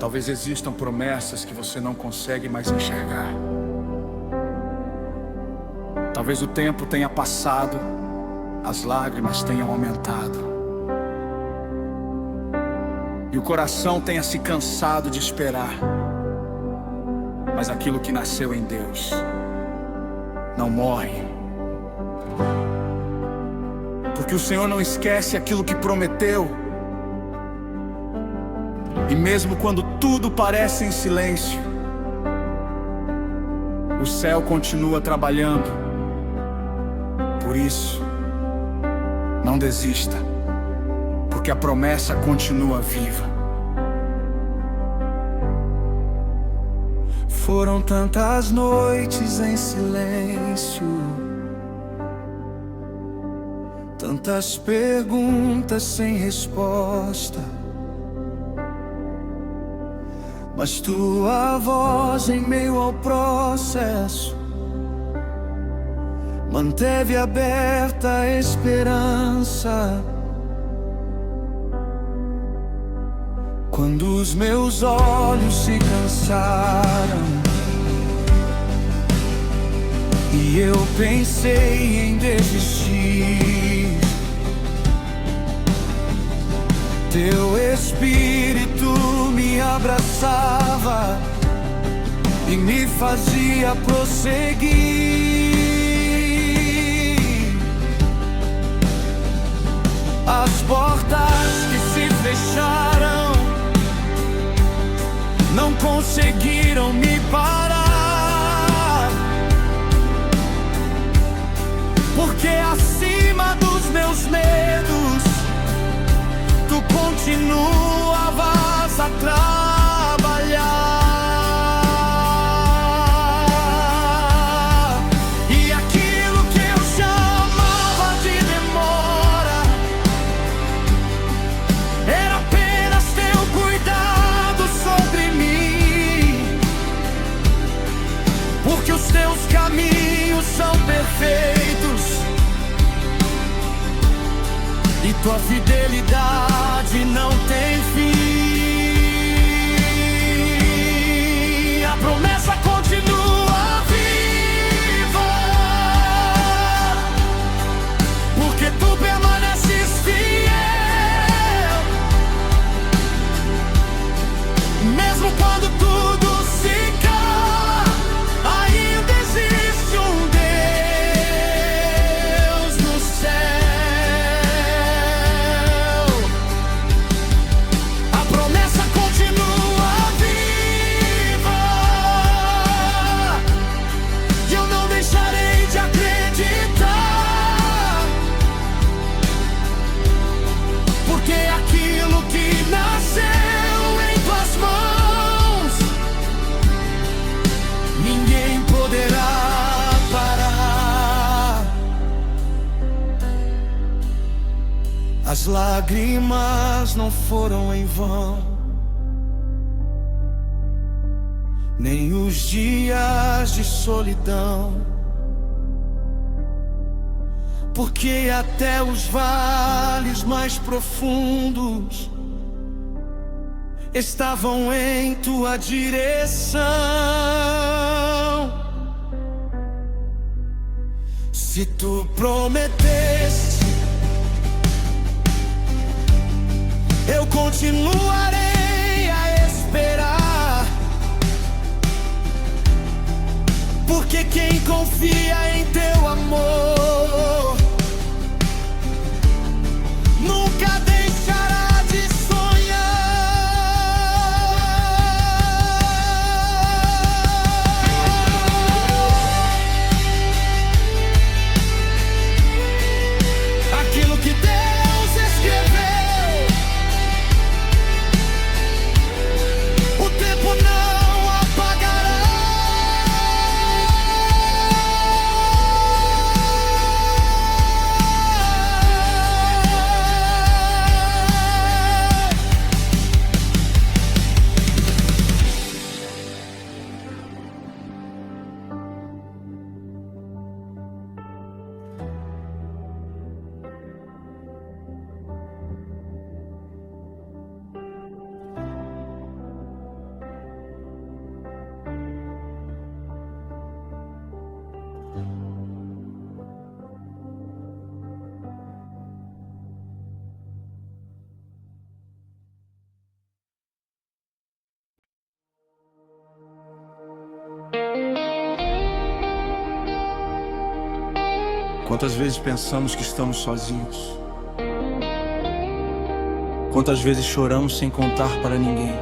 Talvez existam promessas que você não consegue mais enxergar. Talvez o tempo tenha passado, as lágrimas tenham aumentado, e o coração tenha se cansado de esperar. Mas aquilo que nasceu em Deus não morre, porque o Senhor não esquece aquilo que prometeu. E mesmo quando tudo parece em silêncio, o céu continua trabalhando. Por isso, não desista, porque a promessa continua viva. Foram tantas noites em silêncio, tantas perguntas sem resposta, mas tua voz em meio ao processo manteve aberta a esperança. Quando os meus olhos se cansaram e eu pensei em desistir, teu Espírito me abraçava e me fazia prosseguir. As portas que se fecharam não conseguiram me parar, porque acima dos meus medos tu continuavas a trabalhar. E aquilo que eu chamava de demora era apenas teu cuidado sobre mim, porque os teus caminhos são perfeitos e tua fidelidade não tem fim. A promessa continua viva, porque tu permaneces fiel, mesmo quando tudo se cala, ainda existe um Deus no céu. As lágrimas não foram em vão, nem os dias de solidão, porque até os vales mais profundos estavam em tua direção. Se tu prometeste, eu continuarei a esperar, porque quem confia em teu amor nunca deixará de sonhar. Aquilo que Deus escreveu, Quantas vezes pensamos que estamos sozinhos? Quantas vezes choramos sem contar para ninguém?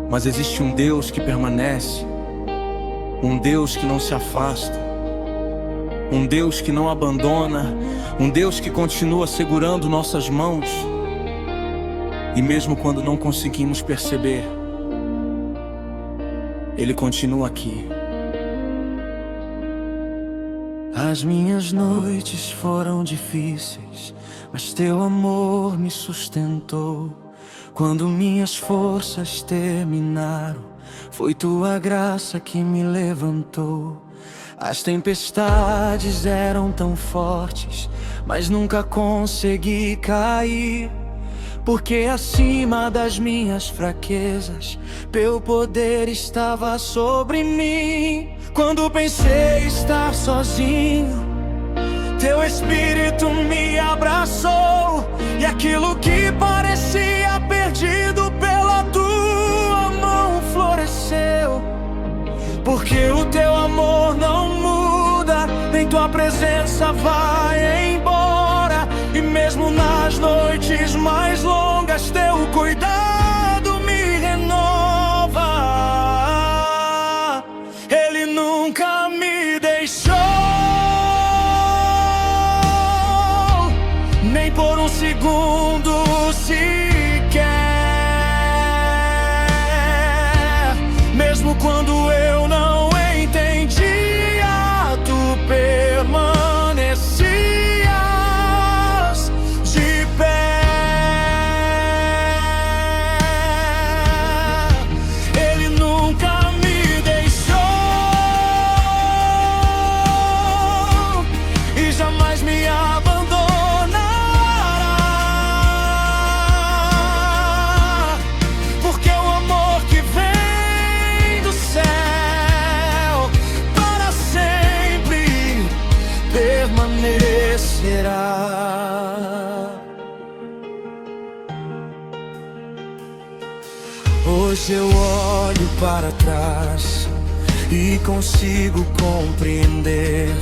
Mas existe um Deus que permanece, um Deus que não se afasta, um Deus que não abandona, um Deus que continua segurando nossas mãos. E mesmo quando não conseguimos perceber, Ele continua aqui. As minhas noites foram difíceis, mas teu amor me sustentou. Quando minhas forças terminaram, foi tua graça que me levantou. As tempestades eram tão fortes, mas nunca consegui cair, porque acima das minhas fraquezas, teu poder estava sobre mim. Quando pensei estar sozinho, teu Espírito me abraçou, e aquilo que parecia perdido pela tua mão floresceu. Porque o teu amor não muda, nem tua presença vai embora. E mesmo nas noites mais longas, teu cuidado me renova. Ele nunca me deixou, nem por um segundo sequer. Mesmo quando eu não entendia, tu permanecias de pé. Ele nunca me deixou e jamais me abandonará, porque o amor que vem do céu para sempre permanecerá. Hoje eu olho para trás e consigo compreender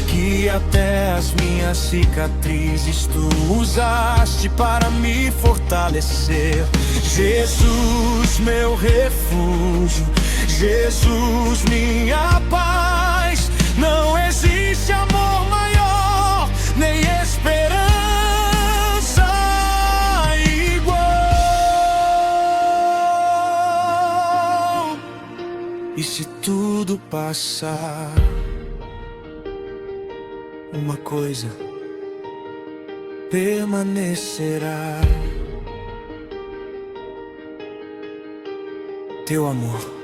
que até as minhas cicatrizes tu usaste para me fortalecer. Jesus, meu refúgio, Jesus, minha paz. Não existe amor maior, nem esperança igual. E se tudo passar, uma coisa permanecerá: teu amor.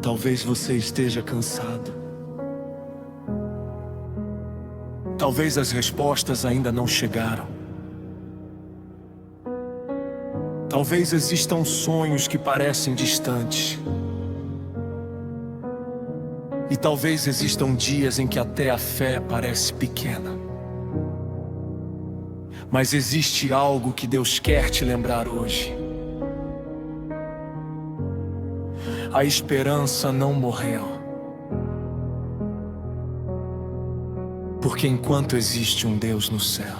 Talvez você esteja cansado. Talvez as respostas ainda não chegaram. Talvez existam sonhos que parecem distantes. E talvez existam dias em que até a fé parece pequena. Mas existe algo que Deus quer te lembrar hoje. A esperança não morreu. Porque enquanto existe um Deus no céu,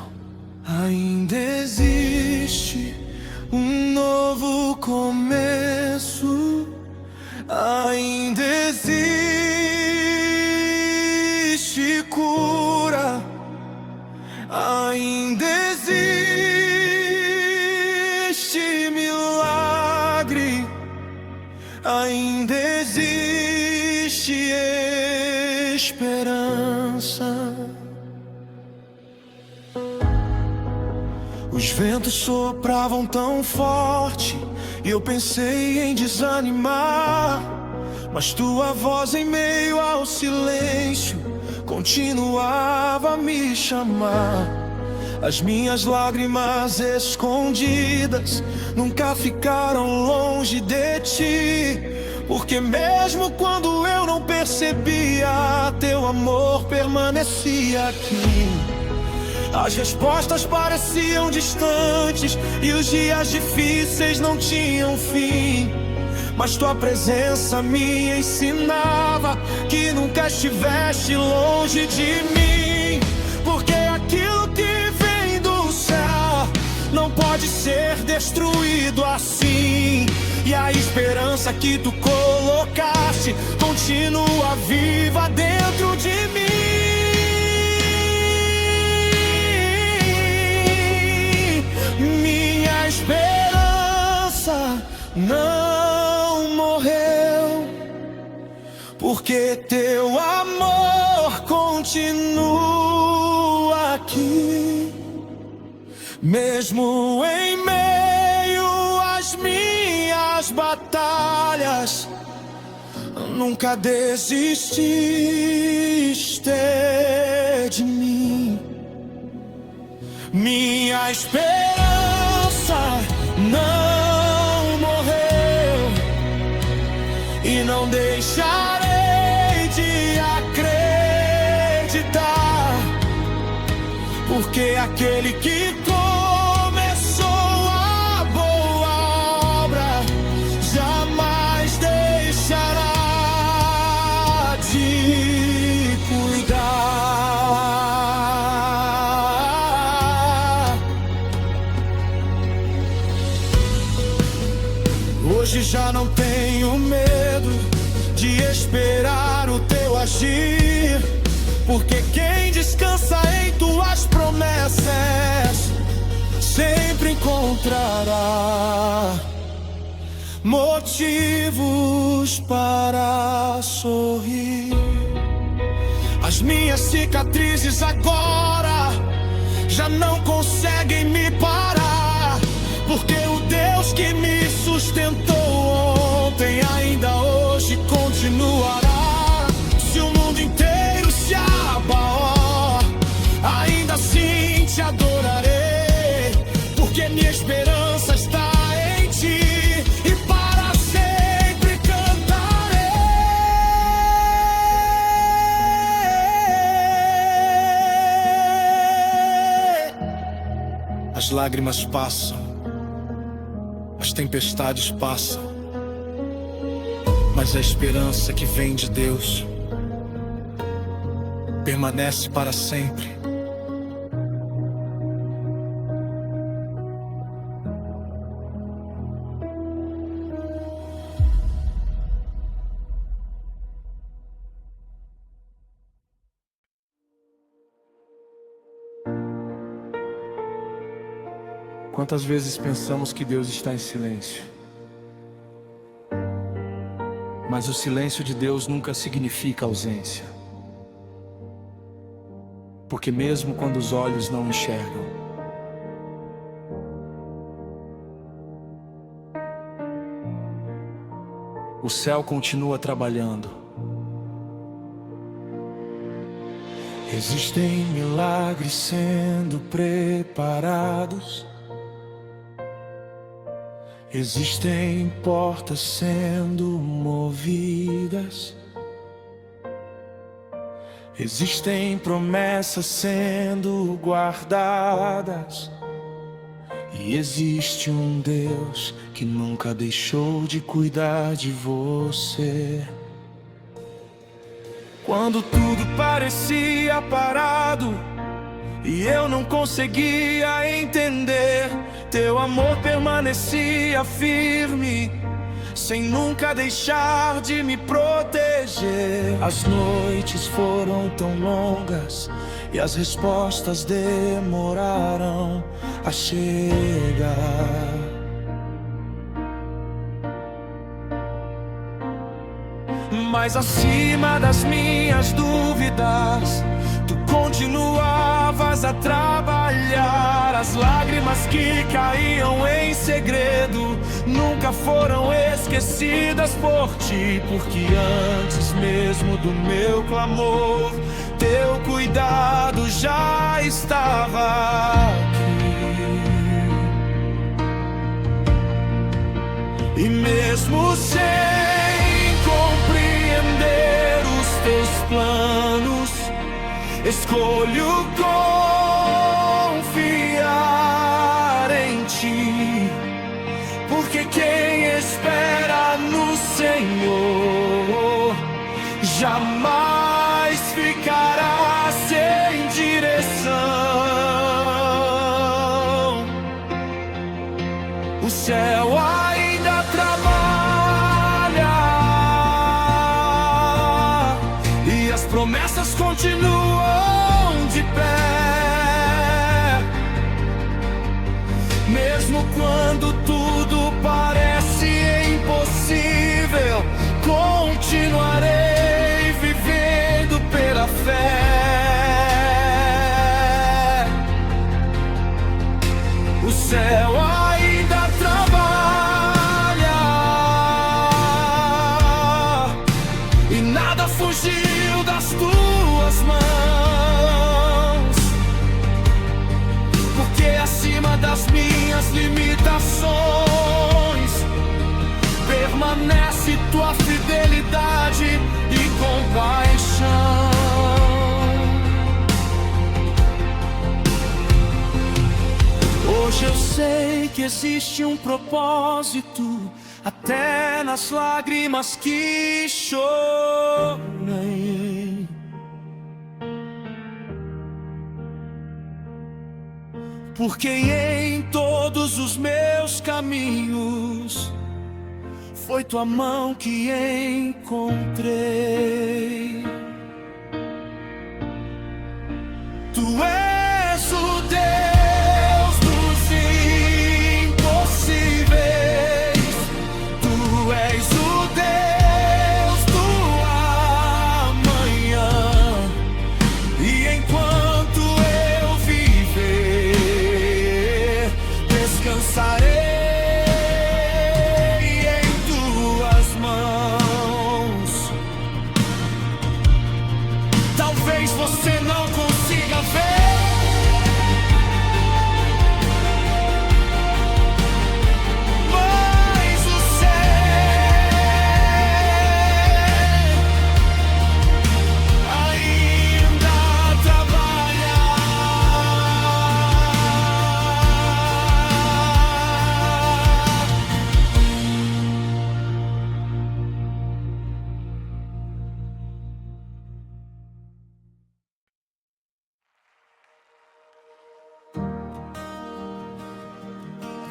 ainda existe um novo começo. Ainda existe me cura. Ainda existe milagre, ainda existe esperança. Os ventos sopravam tão forte e eu pensei em desanimar, mas tua voz em meio ao silêncio continuava a me chamar. As minhas lágrimas escondidas nunca ficaram longe de ti, porque mesmo quando eu não percebia, teu amor permanecia aqui. As respostas pareciam distantes e os dias difíceis não tinham fim, mas tua presença me ensinava que nunca estiveste longe de mim. Porque aquilo que vem do céu não pode ser destruído assim, e a esperança que tu colocaste continua viva dentro de mim. Minha esperança não morreu, porque teu amor continua aqui. Mesmo em meio às minhas batalhas, nunca desististe de mim. Minha esperança não morreu e não deixarei de acreditar, porque aquele que começou a boa obra jamais deixará de cuidar. Hoje já não tenho medo de esperar o teu agir, porque quem descansa em tuas promessas sempre encontrará motivos para sorrir. As minhas cicatrizes agora já não conseguem me parar, porque o Deus que me sustentou ontem ainda hoje continuará. Se o mundo inteiro se abalar, ainda assim te adorarei, porque minha esperança está em ti e para sempre cantarei. As lágrimas passam, as tempestades passam, mas a esperança que vem de Deus permanece para sempre. Quantas vezes pensamos que Deus está em silêncio? Mas o silêncio de Deus nunca significa ausência, porque mesmo quando os olhos não enxergam, o céu continua trabalhando. Existem milagres sendo preparados, existem portas sendo movidas, existem promessas sendo guardadas, e existe um Deus que nunca deixou de cuidar de você. Quando tudo parecia parado e eu não conseguia entender, teu amor permanecia firme, sem nunca deixar de me proteger. As noites foram tão longas e as respostas demoraram a chegar. Mas acima das minhas dúvidas, tu continuavas a trabalhar. As lágrimas que caíam em segredo nunca foram esquecidas por ti, porque antes mesmo do meu clamor, teu cuidado já estava aqui. E mesmo sem compreender os teus planos, escolho confiar em ti, porque quem espera no Senhor jamais ficará sem direção. O céu ainda trabalha e as promessas continuam de pé. Mesmo quando tudo parece impossível, continuarei vivendo pela fé. O céu ainda trabalha e nada fugiu das tuas mãos, porque acima das minhas limitações permanece tua fidelidade e compaixão. Hoje eu sei que existe um propósito, até nas lágrimas que chorei. Porque em todos os meus caminhos foi tua mão que encontrei. Tu és o Deus dos impossíveis, tu és o Deus do amanhã, e enquanto eu viver, descansarei você não consiga ver, mas o céu ainda trabalha.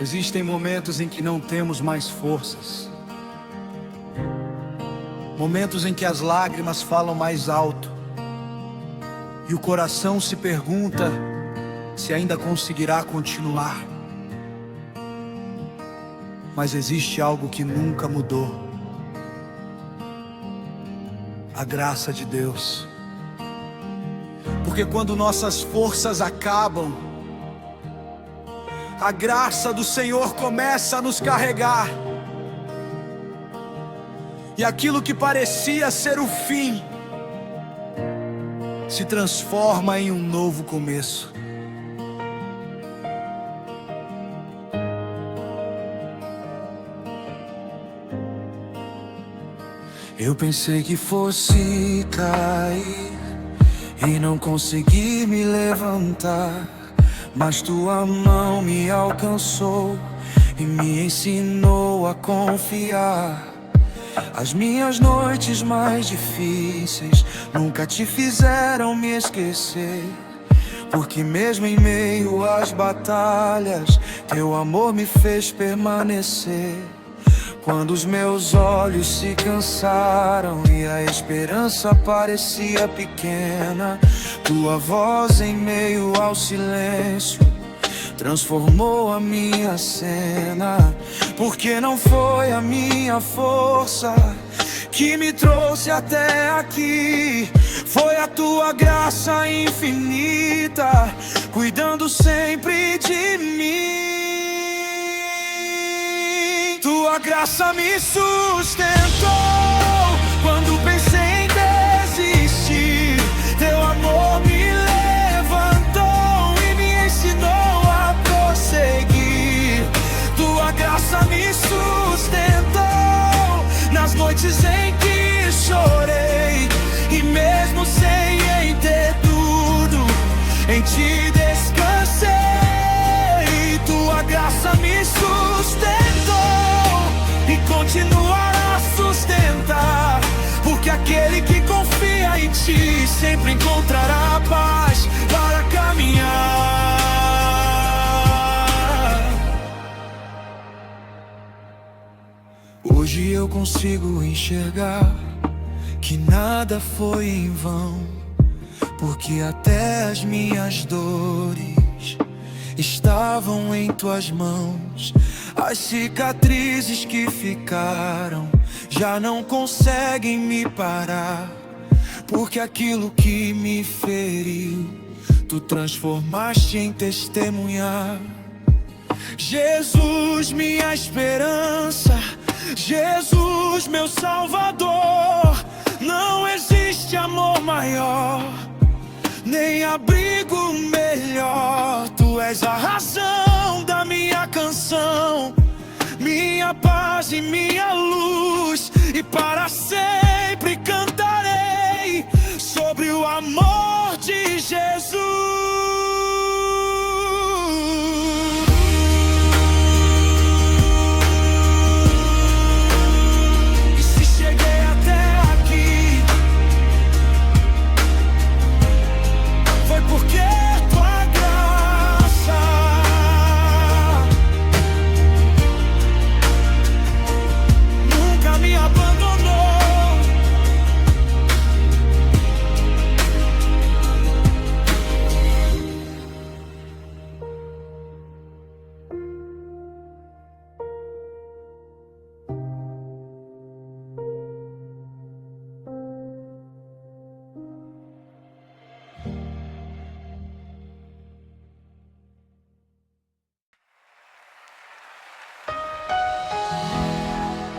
Existem momentos em que não temos mais forças, momentos em que as lágrimas falam mais alto e o coração se pergunta se ainda conseguirá continuar. Mas existe algo que nunca mudou: a graça de Deus. Porque quando nossas forças acabam, a graça do Senhor começa a nos carregar, e aquilo que parecia ser o fim se transforma em um novo começo. Eu pensei que fosse cair e não consegui me levantar, mas tua mão me alcançou e me ensinou a confiar. As minhas noites mais difíceis nunca te fizeram me esquecer, porque mesmo em meio às batalhas, teu amor me fez permanecer. Quando os meus olhos se cansaram e a esperança parecia pequena, tua voz em meio ao silêncio transformou a minha cena. Porque não foi a minha força que me trouxe até aqui, foi a tua graça infinita, cuidando sempre de mim. Tua graça me sustentou quando pensei em desistir. Teu amor me levantou e me ensinou a prosseguir. Tua graça me sustentou nas noites em que chorei, e mesmo sem ter tudo, em ti descansei. Tua graça me sustentou e continuará a sustentar, porque aquele que confia em ti sempre encontrará paz para caminhar. Hoje eu consigo enxergar que nada foi em vão, porque até as minhas dores estavam em tuas mãos. As cicatrizes que ficaram já não conseguem me parar, porque aquilo que me feriu tu transformaste em testemunhar. Jesus, minha esperança, Jesus, meu Salvador. Não existe amor maior, nem abrigo melhor. Tu és a razão da minha canção, minha paz e minha luz, e para sempre cantarei sobre o amor de Jesus.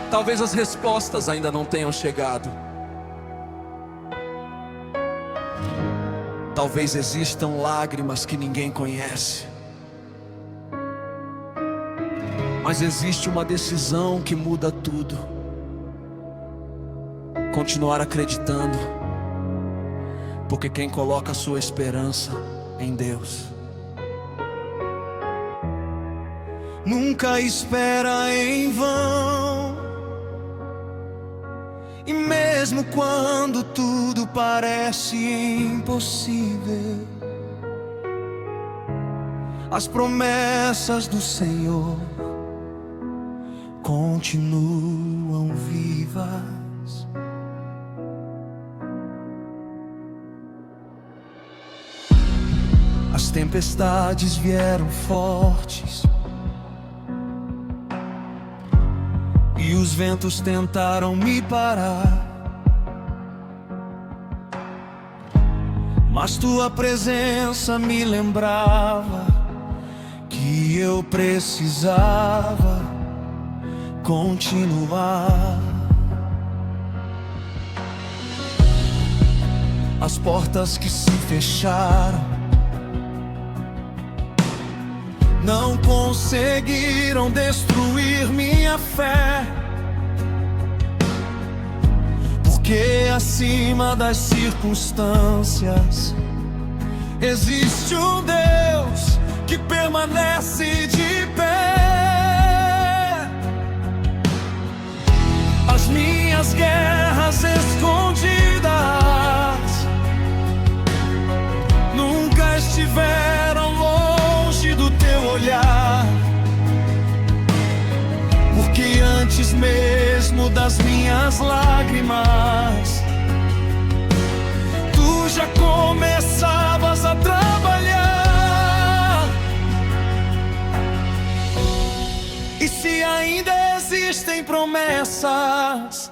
Talvez as respostas ainda não tenham chegado. Talvez existam lágrimas que ninguém conhece. Mas existe uma decisão que muda tudo: continuar acreditando, porque quem coloca a sua esperança em Deus nunca espera em vão. E mesmo quando tudo parece impossível, as promessas do Senhor continuam vivas. As tempestades vieram fortes e os ventos tentaram me parar, mas tua presença me lembrava que eu precisava continuar. As portas que se fecharam não conseguiram destruir minha fé, porque acima das circunstâncias existe um Deus que permanece de pé. As minhas guerras escondidas nunca estiveram longe do teu olhar, porque antes mesmo das minhas lágrimas. Tu já começavas a trabalhar. E se ainda existem promessas,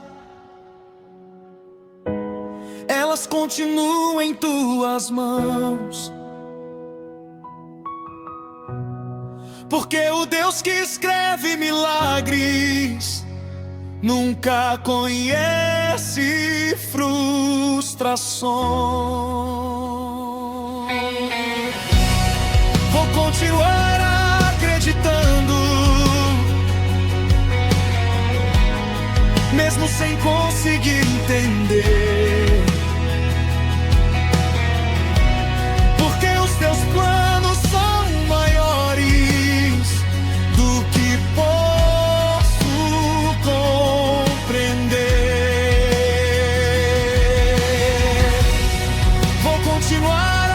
elas continuam em tuas mãos. Porque o Deus que escreve milagres nunca conhece frustrações. Vou continuar acreditando, mesmo sem conseguir entender. Porque os teus planos são maiores do que posso compreender. Vou continuar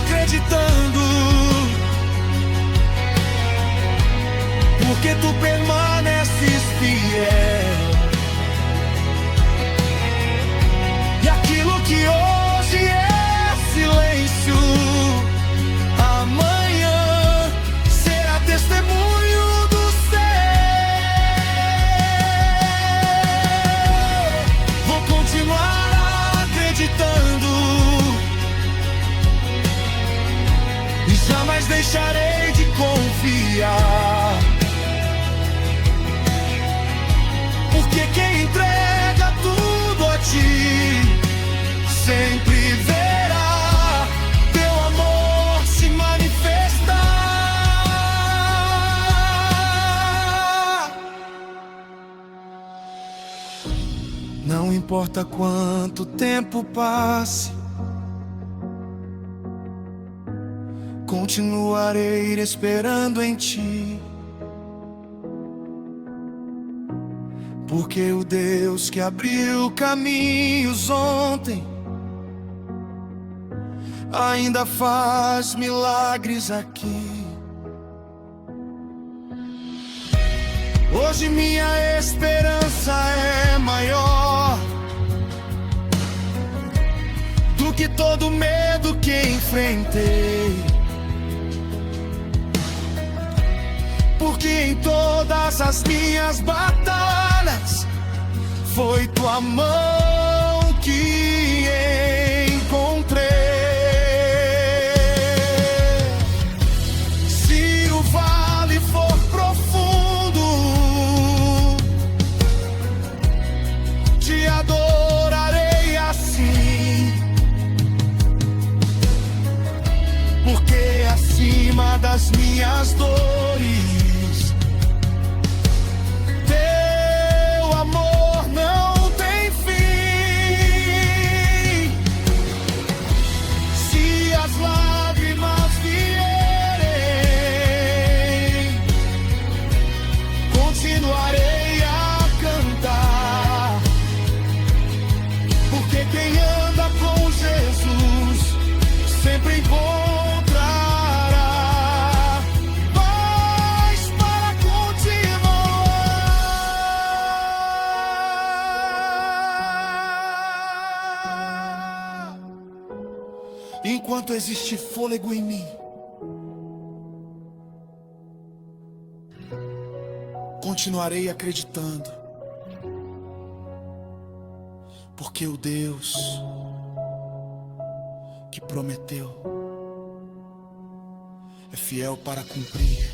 acreditando, porque tu permaneces fiel. E aquilo que hoje é silêncio, amanhã será testemunho do céu. Vou continuar acreditando e jamais deixarei de confiar. Porque quem entrega tudo a ti sempre verá teu amor se manifestar. Não importa quanto tempo passe, continuarei esperando em ti. Porque o Deus que abriu caminhos ontem ainda faz milagres aqui. Hoje minha esperança é maior do que todo medo que enfrentei. Porque em todas as minhas batalhas foi tua mão que encontrei. Se o vale for profundo, te adorarei assim. Porque acima das minhas dores, sempre encontrará paz para continuar. Enquanto existe fôlego em mim, continuarei acreditando. Porque o Deus que prometeu é fiel para cumprir.